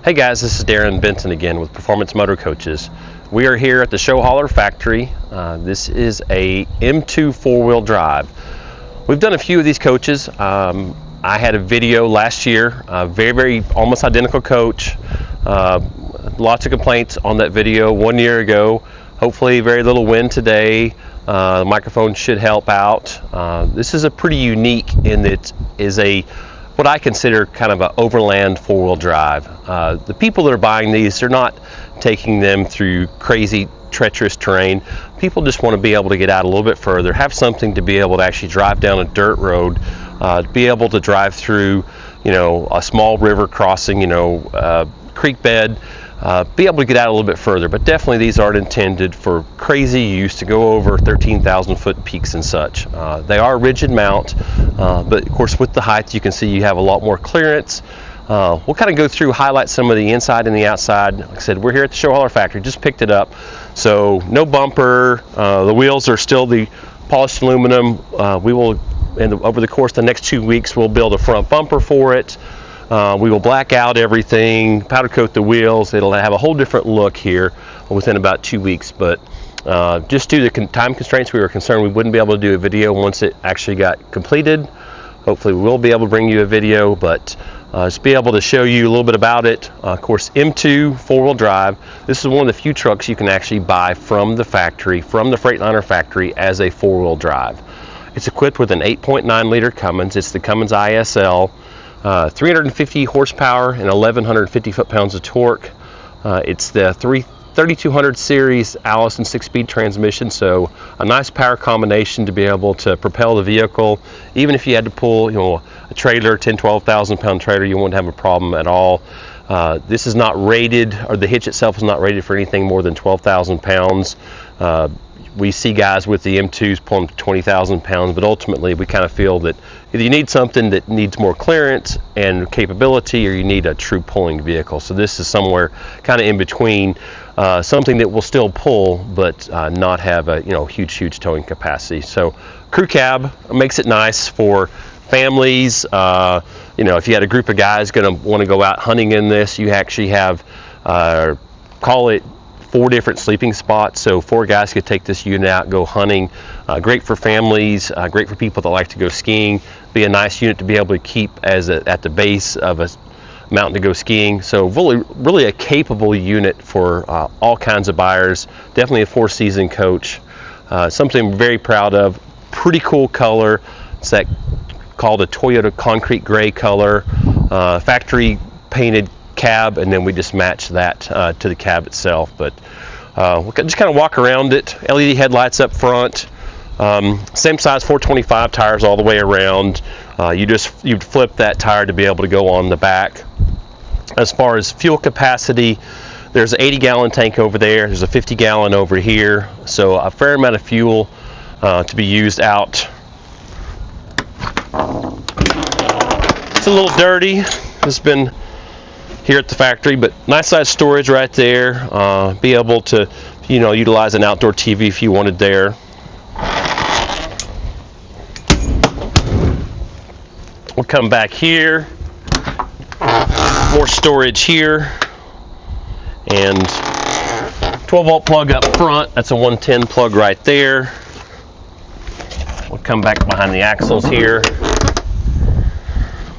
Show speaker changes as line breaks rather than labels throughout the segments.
Hey guys, this is Darren Benson again with Performance Motorcoaches. We are here at the Showhauler factory. This is a M2 four-wheel drive. We've done a few of these coaches. I had a video last year, very almost identical coach. Lots of complaints on that video 1 year ago. Hopefully very little wind today. The microphone should help out. This is a pretty unique in that it is what I consider kind of an overland four-wheel drive. The people that are buying these, they're not taking them through crazy treacherous terrain. People just want to be able to get out a little bit further, have something to be able to actually drive down a dirt road, be able to drive through, a small river crossing, creek bed, be able to get out a little bit further. But definitely these aren't intended for crazy use to go over 13,000 foot peaks and such. They are rigid mount, but of course with the height you can see you have a lot more clearance. We'll kind of go through, highlight some of the inside and the outside. Like I said, we're here at the Showhauler factory, just picked it up. So no bumper, the wheels are still the polished aluminum. We will, over the course of the next 2 weeks, we'll build a front bumper for it. We will black out everything, powder coat the wheels. It'll have a whole different look here within about 2 weeks. But just due to time constraints, we were concerned we wouldn't be able to do a video once it actually got completed. Hopefully we will be able to bring you a video, but just be able to show you a little bit about it. Of course, M2 four-wheel drive. This is one of the few trucks you can actually buy from the factory, from the Freightliner factory, as a four-wheel drive. It's equipped with an 8.9 liter Cummins. It's the Cummins ISL. 350 horsepower and 1,150 foot-pounds of torque. It's the 3200 series Allison 6-speed transmission, so a nice power combination to be able to propel the vehicle. Even if you had to pull, a trailer, 12,000 pound trailer, you won't have a problem at all. This is not rated, or the hitch itself is not rated for anything more than 12,000 pounds. We see guys with the M2s pulling 20,000 pounds, but ultimately we kind of feel that either you need something that needs more clearance and capability, or you need a true pulling vehicle. So this is somewhere kind of in between, something that will still pull, but not have a huge towing capacity. So crew cab makes it nice for families. If you had a group of guys going to want to go out hunting in this, you actually have call it 4 different sleeping spots, so 4 guys could take this unit out, go hunting. Great for families, great for people that like to go skiing. Be a nice unit to be able to keep at the base of a mountain to go skiing. So really a capable unit for all kinds of buyers. Definitely a 4-season coach. Something I'm very proud of. Pretty cool color. It's that called a Toyota concrete gray color. Factory painted cab, and then we just match that to the cab itself. But we'll just kind of walk around it. LED headlights up front, same size 425 tires all the way around. You'd flip that tire to be able to go on the back. As far as fuel capacity, there's an 80-gallon tank over there, there's a 50-gallon over here, so a fair amount of fuel to be used out. It's a little dirty. It's been here at the factory, but nice size storage right there. Be able to utilize an outdoor TV if you wanted there. We'll come back here, more storage here, and 12-volt plug up front. That's a 110 plug right there. We'll come back behind the axles here,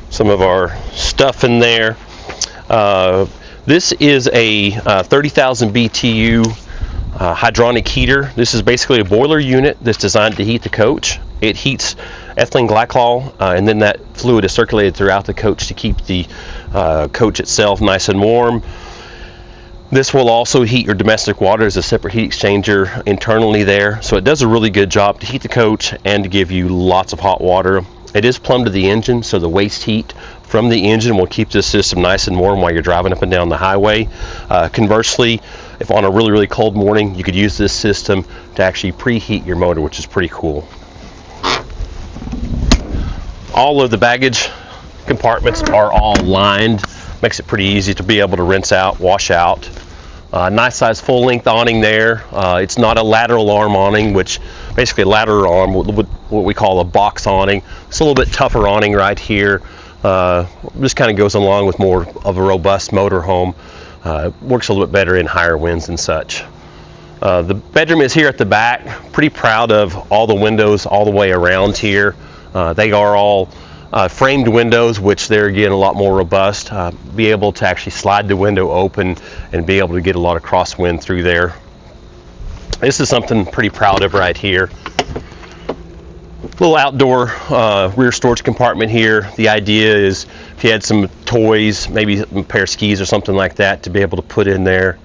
some of our stuff in there. This is a 30,000 BTU hydronic heater. This is basically a boiler unit that's designed to heat the coach. It heats ethylene glycol, and then that fluid is circulated throughout the coach to keep the coach itself nice and warm. This will also heat your domestic water. There's a separate heat exchanger internally there, so it does a really good job to heat the coach and to give you lots of hot water. It is plumbed to the engine, so the waste heat from the engine will keep this system nice and warm while you're driving up and down the highway. Conversely, if on a really cold morning, you could use this system to actually preheat your motor, which is pretty cool. All of the baggage compartments are all lined. Makes it pretty easy to be able to rinse out, wash out. Nice size full length awning there. It's not a lateral arm awning, which basically a lateral arm, what we call a box awning. It's a little bit tougher awning right here. This kind of goes along with more of a robust motorhome. Works a little bit better in higher winds and such. The bedroom is here at the back. Pretty proud of all the windows all the way around here. They are all framed windows, which they're again a lot more robust. Be able to actually slide the window open and be able to get a lot of crosswind through there. This is something pretty proud of right here. Little outdoor rear storage compartment here. The idea is if you had some toys, maybe a pair of skis or something like that, to be able to put in there.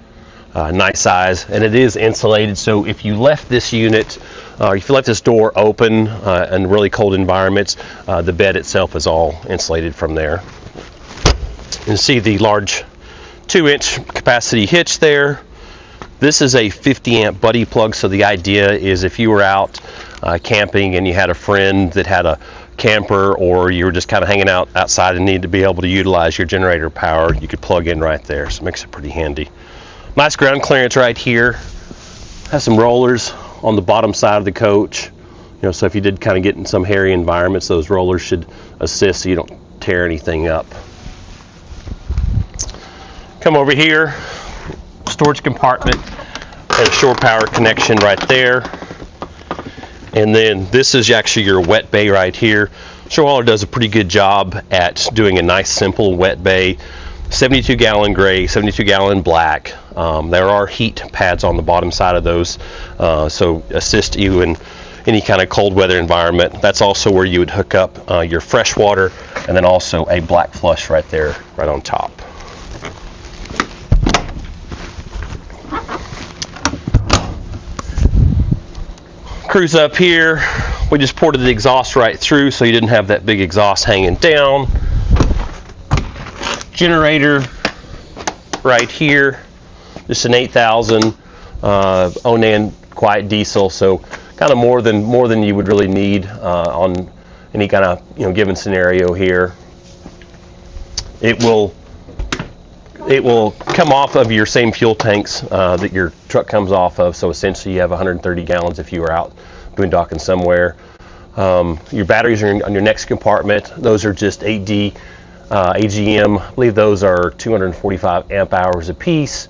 Nice size, and it is insulated, so if you left this unit, if you left this door open in really cold environments, the bed itself is all insulated from there. You can see the large 2-inch capacity hitch there. This is a 50 amp buddy plug, so the idea is if you were out camping and you had a friend that had a camper, or you were just kind of hanging out outside and needed to be able to utilize your generator power, you could plug in right there, so it makes it pretty handy. Nice ground clearance right here. Has some rollers on the bottom side of the coach. You know, so if you did kind of get in some hairy environments, those rollers should assist so you don't tear anything up. Come over here, storage compartment and a shore power connection right there. And then this is actually your wet bay right here. Showhauler does a pretty good job at doing a nice simple wet bay. 72 gallon gray, 72 gallon black. There are heat pads on the bottom side of those, so assist you in any kind of cold weather environment. That's also where you would hook up your fresh water, and then also a black flush right there, right on top. Cruise up here. We just ported the exhaust right through, so you didn't have that big exhaust hanging down. Generator right here, just an 8,000 Onan quiet diesel, so kind of more than you would really need on any kind of given scenario here. It will come off of your same fuel tanks that your truck comes off of, so essentially you have 130 gallons if you were out boondocking somewhere. Your batteries are on your next compartment. Those are just 8D AGM. I believe those are 245 amp hours a piece.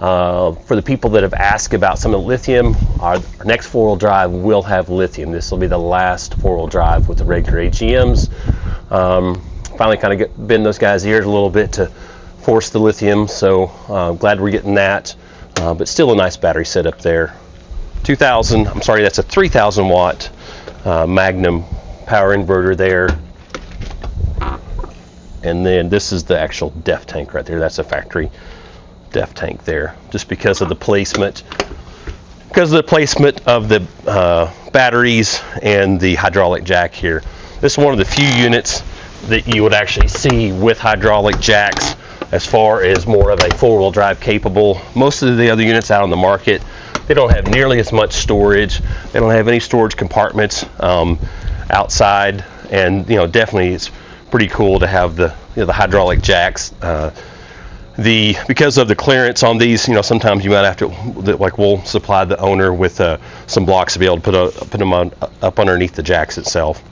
For the people that have asked about some of the lithium, our next 4-wheel drive will have lithium. This will be the last 4-wheel drive with the regular AGMs. Finally kind of bend those guys' ears a little bit to force the lithium, so glad we're getting that, but still a nice battery setup there. That's a 3,000 watt Magnum power inverter there. And then this is the actual DEF tank right there. That's a factory DEF tank there, just because of the placement. Because of the placement of the batteries and the hydraulic jack here. This is one of the few units that you would actually see with hydraulic jacks as far as more of a 4-wheel drive capable. Most of the other units out on the market, they don't have nearly as much storage. They don't have any storage compartments outside, and definitely it's pretty cool to have the hydraulic jacks. Because of the clearance on these, sometimes you might have to, we'll supply the owner with some blocks to be able to put them up underneath the jacks itself.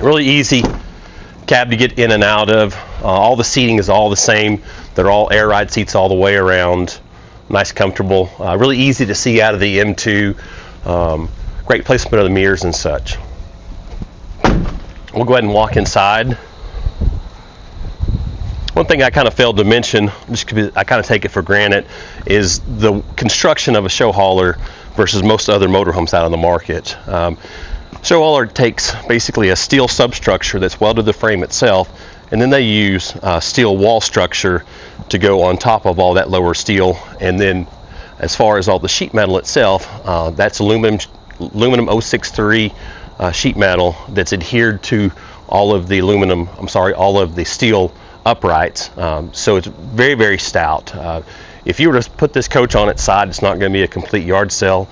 Really easy cab to get in and out of. All the seating is all the same. They're all air ride seats all the way around. Nice, comfortable. Really easy to see out of the M2. Great placement of the mirrors and such. We'll go ahead and walk inside. One thing I kind of failed to mention, just because I kind of take it for granted, is the construction of a show hauler versus most other motorhomes out on the market. Show hauler takes basically a steel substructure that's welded to the frame itself, and then they use steel wall structure to go on top of all that lower steel. And then as far as all the sheet metal itself, that's aluminum 063 sheet metal that's adhered to all of the steel uprights, so it's very, very stout. If you were to put this coach on its side, it's not going to be a complete yard sale.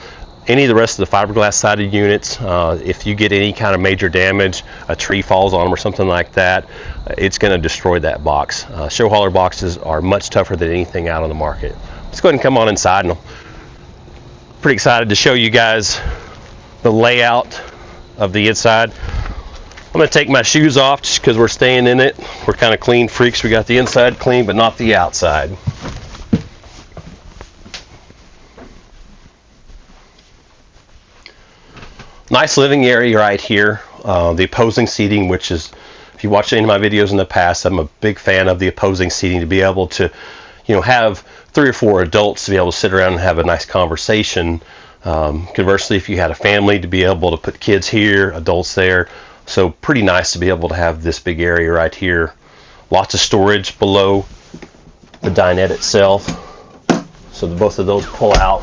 Any of the rest of the fiberglass sided units, if you get any kind of major damage, a tree falls on them or something like that, it's going to destroy that box. Show hauler boxes are much tougher than anything out on the market. Let's go ahead and come on inside, and I'm pretty excited to show you guys the layout of the inside. I'm going to take my shoes off just because we're staying in it. We're kind of clean freaks. We got the inside clean, but not the outside. Nice living area right here. The opposing seating, which is, if you watched any of my videos in the past, I'm a big fan of the opposing seating to be able to, have 3 or 4 adults to be able to sit around and have a nice conversation. Conversely, if you had a family, to be able to put kids here, adults there. So pretty nice to be able to have this big area right here. Lots of storage below the dinette itself. So both of those pull out.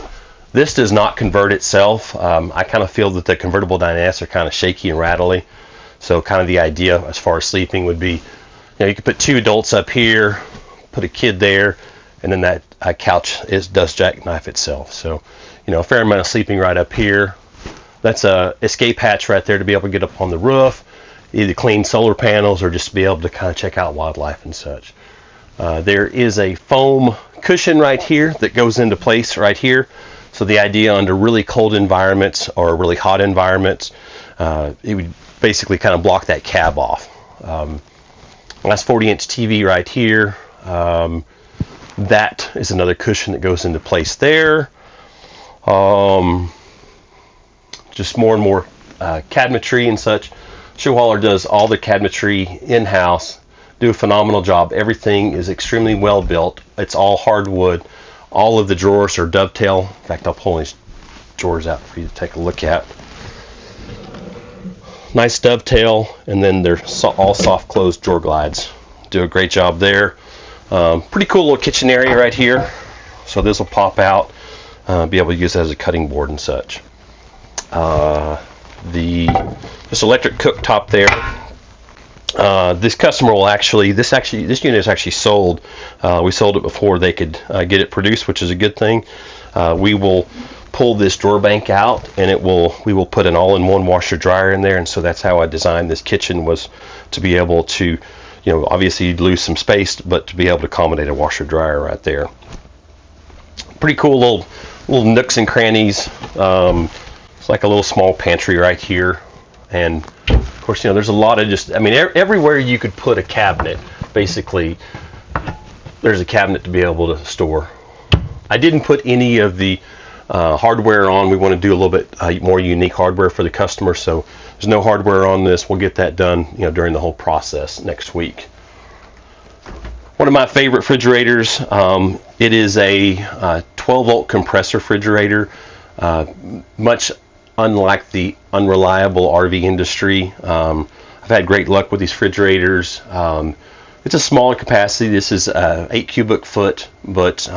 This does not convert itself. I kind of feel that the convertible dinettes are kind of shaky and rattly. So kind of the idea as far as sleeping would be, you could put 2 adults up here, put a kid there, and then that couch does jackknife itself. So, a fair amount of sleeping right up here. That's a escape hatch right there to be able to get up on the roof, either clean solar panels or just to be able to kind of check out wildlife and such. There is a foam cushion right here that goes into place right here. So the idea under really cold environments or really hot environments, it would basically kind of block that cab off. That's 40-inch TV right here. That is another cushion that goes into place there. Just more and more cabinetry and such. Showhauler does all the cabinetry in-house, do a phenomenal job. Everything is extremely well built. It's all hardwood. All of the drawers are dovetail. In fact, I'll pull these drawers out for you to take a look at. Nice dovetail, and then they're all soft closed drawer glides. Do a great job there. Pretty cool little kitchen area right here. So this will pop out, be able to use it as a cutting board and such. This electric cooktop there. This customer will this unit is actually sold. We sold it before they could get it produced, which is a good thing. We will pull this drawer bank out, and we will put an all-in-one washer dryer in there. And so that's how I designed this kitchen, was to be able to, obviously you'd lose some space, but to be able to accommodate a washer dryer right there. Pretty cool little nooks and crannies. It's like a little small pantry right here. And of course, there's a lot of everywhere you could put a cabinet, basically, there's a cabinet to be able to store. I didn't put any of the hardware on. We want to do a little bit more unique hardware for the customer, so there's no hardware on this. We'll get that done, during the whole process next week. One of my favorite refrigerators, it is a 12-volt compressor refrigerator, much unlike the unreliable RV industry. I've had great luck with these refrigerators. It's a smaller capacity. This is 8 cubic foot, but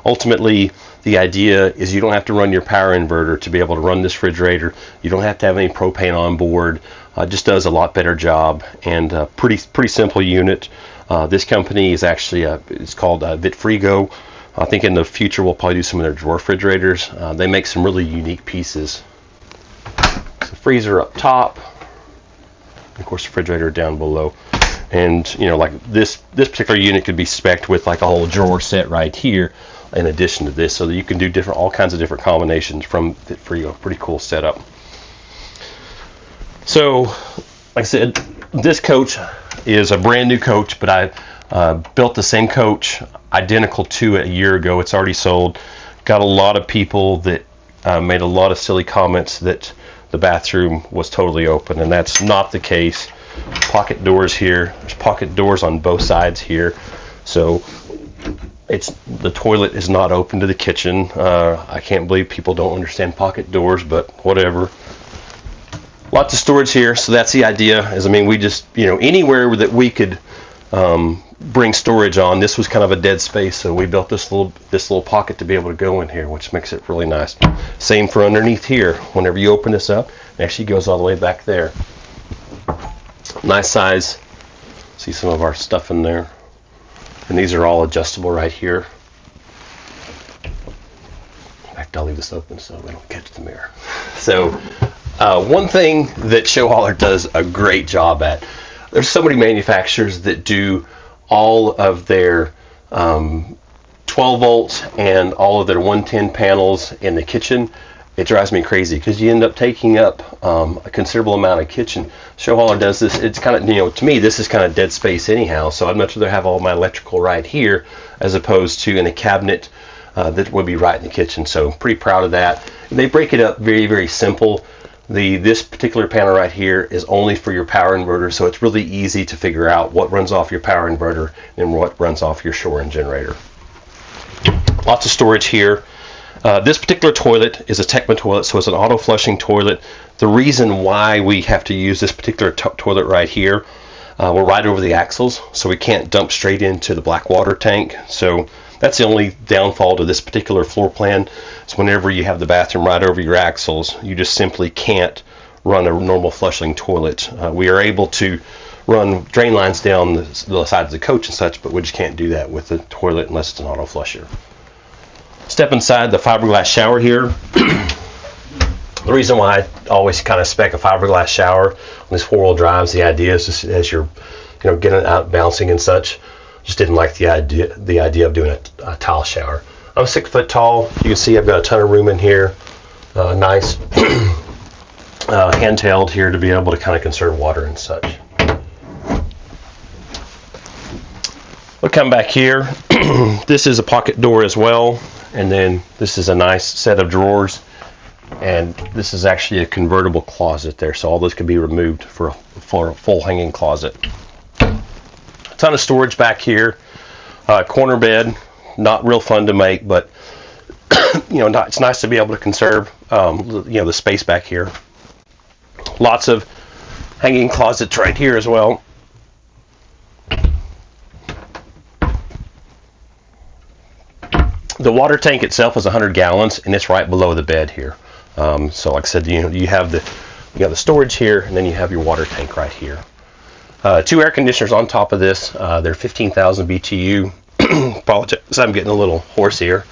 ultimately the idea is you don't have to run your power inverter to be able to run this refrigerator. You don't have to have any propane on board. It just does a lot better job, and pretty simple unit. This company is actually it's called Vitfrigo. I think in the future we'll probably do some of their drawer refrigerators. They make some really unique pieces. So freezer up top, and of course refrigerator down below. And like this particular unit could be spec'd with like a whole drawer set right here in addition to this, so that you can do all kinds of different combinations from Vitfrigo. Pretty cool setup. So like I said, this coach is a brand new coach, but I built the same coach identical to it a year ago. It's already sold. Got a lot of people that made a lot of silly comments that the bathroom was totally open, and that's not the case. Pocket doors here. There's pocket doors on both sides here, so the toilet is not open to the kitchen. I can't believe people don't understand pocket doors, but whatever. Lots of storage here, so that's the idea. We just, anywhere that we could bring storage on, this was kind of a dead space, so we built this little pocket to be able to go in here, which makes it really nice. Same for underneath here. Whenever you open this up, it actually goes all the way back there. Nice size. See some of our stuff in there, and these are all adjustable right here. In fact, I'll leave this open so we don't catch the mirror. So one thing that Showhauler does a great job at, there's so many manufacturers that do all of their 12 volts and all of their 110 panels in the kitchen. it drives me crazy because you end up taking up a considerable amount of kitchen. Showhauler does this. It's kind of, you know, to me this is kind of dead space anyhow, so I'd much rather have all my electrical right here as opposed to in a cabinet that would be right in the kitchen. So pretty proud of that. And they break it up very, very simple. This particular panel right here is only for your power inverter, so it's really easy to figure out what runs off your power inverter and what runs off your Onan Generator. Lots of storage here. This particular toilet is a Tecma toilet, so it's an auto flushing toilet. The reason why we have to use this particular toilet right here, we're right over the axles, so we can't dump straight into the black water tank. So that's the only downfall to this particular floor plan. Is whenever you have the bathroom right over your axles, you just simply can't run a normal flushing toilet. We are able to run drain lines down the side of the coach and such, but we just can't do that with the toilet unless it's an auto flusher. Step inside the fiberglass shower here. The reason why I always kind of spec a fiberglass shower on these four-wheel drives, the idea is just as you're, you know, getting out bouncing and such. Just didn't like the idea of doing a tile shower. I'm 6 foot tall. You can see I've got a ton of room in here. Nice handheld here to be able to kind of conserve water and such. We'll come back here. This is a pocket door as well, and then this is a nice set of drawers, and this is actually a convertible closet there, so all this can be removed for a full hanging closet. Ton of storage back here. Corner bed, not real fun to make, but you know, it's nice to be able to conserve you know, the space back here. Lots of hanging closets right here as well. The water tank itself is 100 gallons, and it's right below the bed here. So like I said, you know, you have the storage here, and then you have your water tank right here. 2 air conditioners on top of this. They're 15,000 BTU. Apologize, I'm getting a little hoarse here.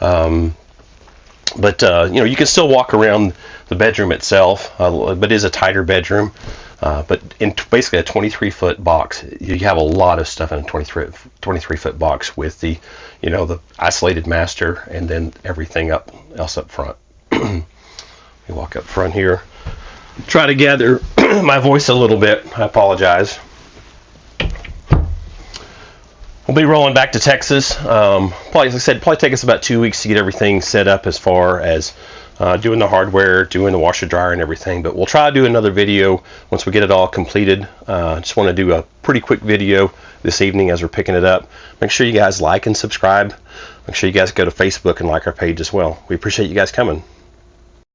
But you know, you can still walk around the bedroom itself, but it is a tighter bedroom. But in basically a 23-foot box, you have a lot of stuff in a 23-foot box with the, you know, the isolated master and then everything else up front. You walk up front here. Try to gather my voice a little bit. I apologize. We'll be rolling back to Texas. Probably, like I said, probably take us about 2 weeks to get everything set up as far as doing the hardware, doing the washer dryer and everything. But we'll try to do another video once we get it all completed. Just want to do a pretty quick video this evening as we're picking it up. Make sure you guys like and subscribe. Make sure you guys go to Facebook and like our page as well. We appreciate you guys coming.